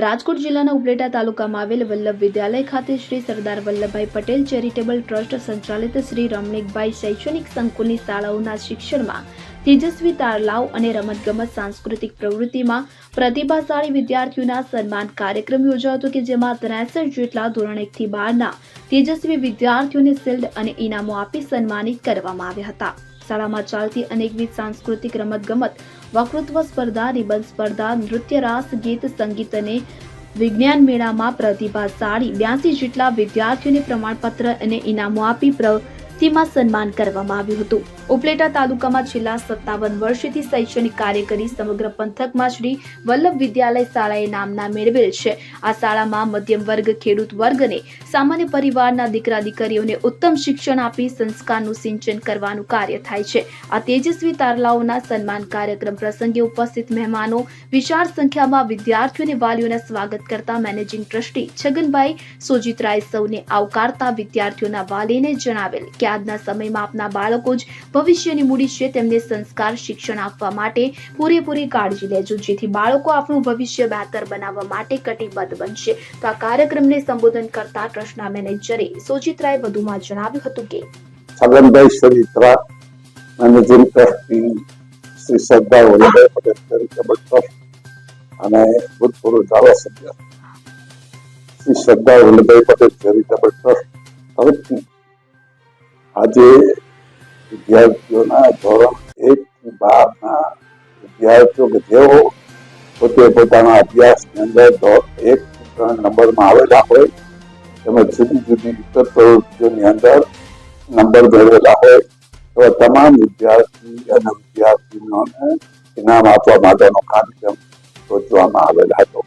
રાજકોટ જિલ્લાના ઉપલેટા તાલુકામાં આવેલ વલ્લભ વિદ્યાલય ખાતે શ્રી સરદાર વલ્લભભાઈ પટેલ ચેરિટેબલ ટ્રસ્ટ સંચાલિત શ્રી રમણીકભાઈ શૈક્ષણિક સંકુલની શાળાઓના શિક્ષણમાં તેજસ્વી તારલાઓ અને રમતગમત સાંસ્કૃતિક પ્રવૃત્તિમાં પ્રતિભાશાળી વિદ્યાર્થીઓના સન્માન કાર્યક્રમ યોજાયો હતો કે જેમાં 63 જેટલા ધોરણ 1 થી 12ના તેજસ્વી વિદ્યાર્થીઓને શિલ્ડ અને ઇનામો આપી સન્માનિત કરવામાં આવ્યા હતા। શાળામાં ચાલતી અનેકવિધ સાંસ્કૃતિક રમતગમત, વક્તૃત્વ સ્પર્ધા, નિબંધ સ્પર્ધા, નૃત્ય, રાસ, ગીત, સંગીત અને વિજ્ઞાન મેળામાં પ્રતિભાશાળી 82 જેટલા વિદ્યાર્થીઓને પ્રમાણપત્ર અને ઇનામો આપી પ્રતિમાં સન્માન કરવામાં આવ્યું હતું। ઉપલેટા તાલુકામાં છેલ્લા 57 વર્ષથી શૈક્ષણિક કાર્ય કરી સમગ્ર પંથકમાં શ્રી વલ્લભ વિદ્યાલય શાળાએ નામના મેળવેલ છે। આ શાળામાં મધ્યમ વર્ગ, ખેડૂત વર્ગ અને સામાન્ય પરિવારના દીકરા દીકરીઓને ઉત્તમ શિક્ષણ આપી સંસ્કારનું સિંચન કરવાનું કાર્ય થાય છે। આ તેજસ્વી તારલાઓના સન્માન કાર્યક્રમ પ્રસંગે ઉપસ્થિત મહેમાનો વિશાળ સંખ્યામાં વિદ્યાર્થીઓને વાલીઓના સ્વાગત કરતા મેનેજિંગ ટ્રસ્ટી છગનભાઈ સોજીત્રાએ સૌને આવકારતા વિદ્યાર્થીઓના વાલીને જણાવેલ કે આજના સમયમાં આપના બાળકો જ ભવિષ્યની મૂડી છે, તેમને સંસ્કાર શિક્ષણ આપવા માટે પૂરેપૂરી કાળજી લેજો જેથી બાળકો આપણું ભવિષ્ય બહેતર બનાવવા માટે કટિબદ્ધ બનશે। તો આ કાર્યક્રમને સંબોધન કરતા ટ્રસ્ટના મેનેજરે સોજીત્રાએ વધુમાં જણાવ્યું હતું કે Chhaganbhai Sojitra managing trustee Shri Sardar Vallabhbhai Patel charitable trust અને ભૂતપૂર્વ ધારાસભ્ય શ્રી સરદાર વલ્લભભાઈ પટેલ ચેરિટેબલ ટ્રસ્ટ તરફથી આજે વિદ્યાર્થીઓના ધોરણ 1 થી 12ના વિદ્યાર્થીઓ કે જેઓ પોતે પોતાના અભ્યાસની અંદર 1 થી 3 નંબરમાં આવેલા હોય તેમજ જુદી જુદી ઇતર પ્રવૃત્તિઓની અંદર નંબર મેળવેલા હોય તો તમામ વિદ્યાર્થી અને વિદ્યાર્થીનીઓને ઇનામ આપવા માટેનો કાર્યક્રમ યોજવામાં આવેલ હતો।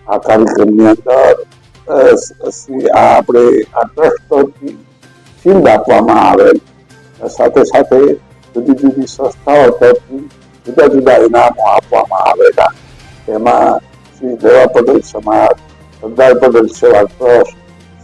આ કાર્યક્રમની અંદર આપણે આ ટ્રસ્ટ તરફથી શિલ્ડ આપવામાં આવેલ, સાથે સાથે જુદી જુદી સંસ્થાઓ તરફથી જુદા જુદા ઇનામો આપવામાં આવેલા। તેમાં શ્રી દેવા પટેલ સમાજ, સરદાર પટેલ સેવા trust,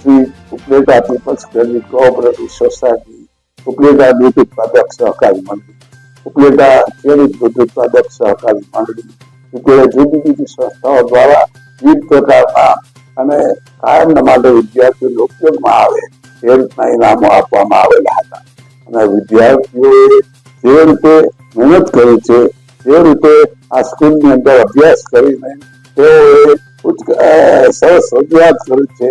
Shri Upleta peoples credit cooperative society, Upleta દૂધ ઉત્પાદક સહકારી મંડળી, ઉપલેટા ખેડૂત દૂધ ઉત્પાદક સહકારી મંડળી વગેરે જુદી જુદી સંસ્થાઓ દ્વારા વિવિધ પ્રકારના અને કાયમના માટે વિદ્યાર્થીઓને ઉપયોગમાં આવે એ રીતના ઇનામો આપવામાં આવેલા હતા। અને વિદ્યાર્થીઓએ જે રીતે મહેનત કરી છે જે રીતે આ સ્કૂલની અંદર અભ્યાસ કરીને તેઓએ સરસ રજૂઆત કરી છે।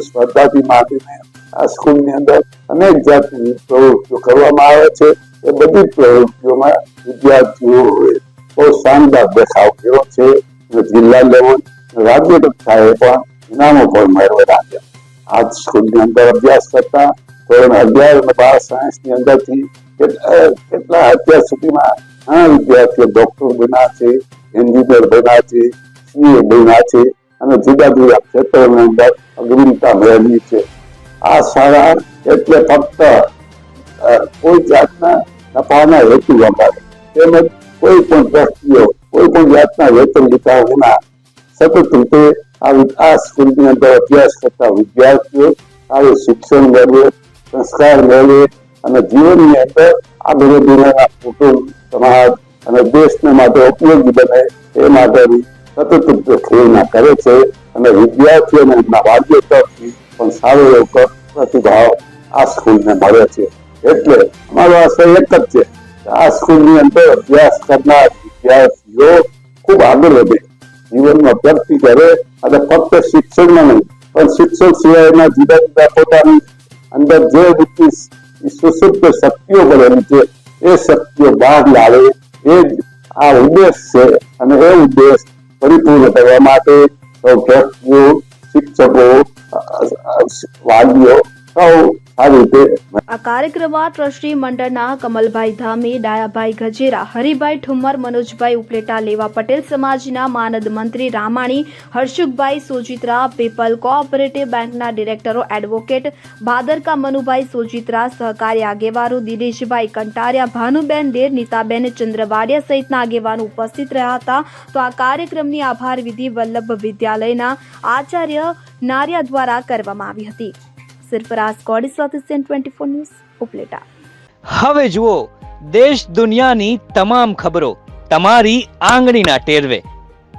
સ્પર્ધાથી માંડીને આ સ્કૂલની અંદર અનેક જાતની પ્રવૃત્તિઓ કરવામાં આવે છે। એ બધી પ્રવૃત્તિઓમાં વિદ્યાર્થીઓએ બહુ શાનદાર દેખાવ કર્યો છે અને જિલ્લા લેવલ, રાજ્ય કક્ષાએ પણ ઇનામો પણ મેળવેલા છે। આ સ્કૂલની અંદર અભ્યાસ કરતા ધોરણ 11 અને 12 સાયન્સની અંદરથી કેટલા અત્યાર સુધીમાં ઘણા વિદ્યાર્થીઓ ડોક્ટર બન્યા છે, એન્જિનિયર બન્યા છે, સીએ બન્યા છે અને જુદા જુદા ક્ષેત્રોની અંદર અગ્રતા મેળવી છે। આ શાળા એટલે ફક્ત કોઈ જાતના નફાના હેતુ વગર તેમજ કોઈ પણ દ્રષ્ટિઓ કોઈ પણ જાતના વેતન લીધા વિના સતત રીતે આ સ્કૂલની અંદર અભ્યાસ કરતા વિદ્યાર્થીઓ સારું શિક્ષણ મેળવે, સંસ્કાર મેળવે અને જીવનની અંદર આગળ વધીને કુટુંબ, સમાજ અને દેશને માટે ઉપયોગી બને એ માટેની સતત રીતે પ્રેરણા કરે છે અને વિદ્યાર્થીઓને એમના વાલીઓ તરફથી પણ સારો એવો પ્રતિભાવ આ સ્કૂલને મળે છે। એટલે અમારો આશય એક જ છે કે આ સ્કૂલની અંદર અભ્યાસ કરનાર વિદ્યાર્થીઓ ખૂબ આગળ વધે, જીવનમાં પ્રગતિ કરે અને ફક્ત શિક્ષણમાં નહીં પણ શિક્ષણ સિવાયના જુદા જુદા પોતાની અંદર જે બધી સુસુપ્ત શક્તિઓ ભરેલી છે એ શક્તિઓ બહાર લાવે એ જ આ ઉદ્દેશ છે અને એ ઉદ્દેશ પરિપૂર્ણ કરવા માટે સૌ ટ્રસ્ટીઓ, શિક્ષકો, વાલીઓ સૌ સારી રીતે આ કાર્યક્રમમાં ટ્રસ્ટી મંડળના કમલભાઈ ધામી, ડાયાભાઈ ગજેરા, હરિભાઈ ઠુમ્મર, મનોજભાઈ ઉપલેટા, લેવા પટેલ સમાજના માનદ મંત્રી રામાણી, હર્ષુખભાઈ સોજીત્રા, પીપલ કોઓપરેટિવ બેંકના ડિરેક્ટરો એડવોકેટ ભાદરકા મનુભાઈ સોજીત્રા, સહકારી આગેવાનો દિનેશભાઈ કંટારિયા, ભાનુબેન દેર, નીતાબેન ચંદ્રવાડિયા સહિતના આગેવાનો ઉપસ્થિત રહ્યા હતા। તો આ કાર્યક્રમની આભાર વિધિ વલ્લભ વિદ્યાલયના આચાર્ય નારિયા દ્વારા કરવામાં આવી હતી। સરફરાઝ કોડી સાથે સીએન 24 ન્યૂઝ ઉપલેટા। હવે જુઓ દેશ દુનિયાની તમામ ખબરો તમારી આંગળીના ટેરવે।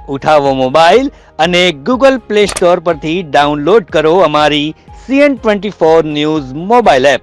ઉઠાવો મોબાઈલ અને ગૂગલ પ્લે સ્ટોર પરથી ડાઉનલોડ કરો અમારી CN24 ન્યૂઝ મોબાઈલ એપ.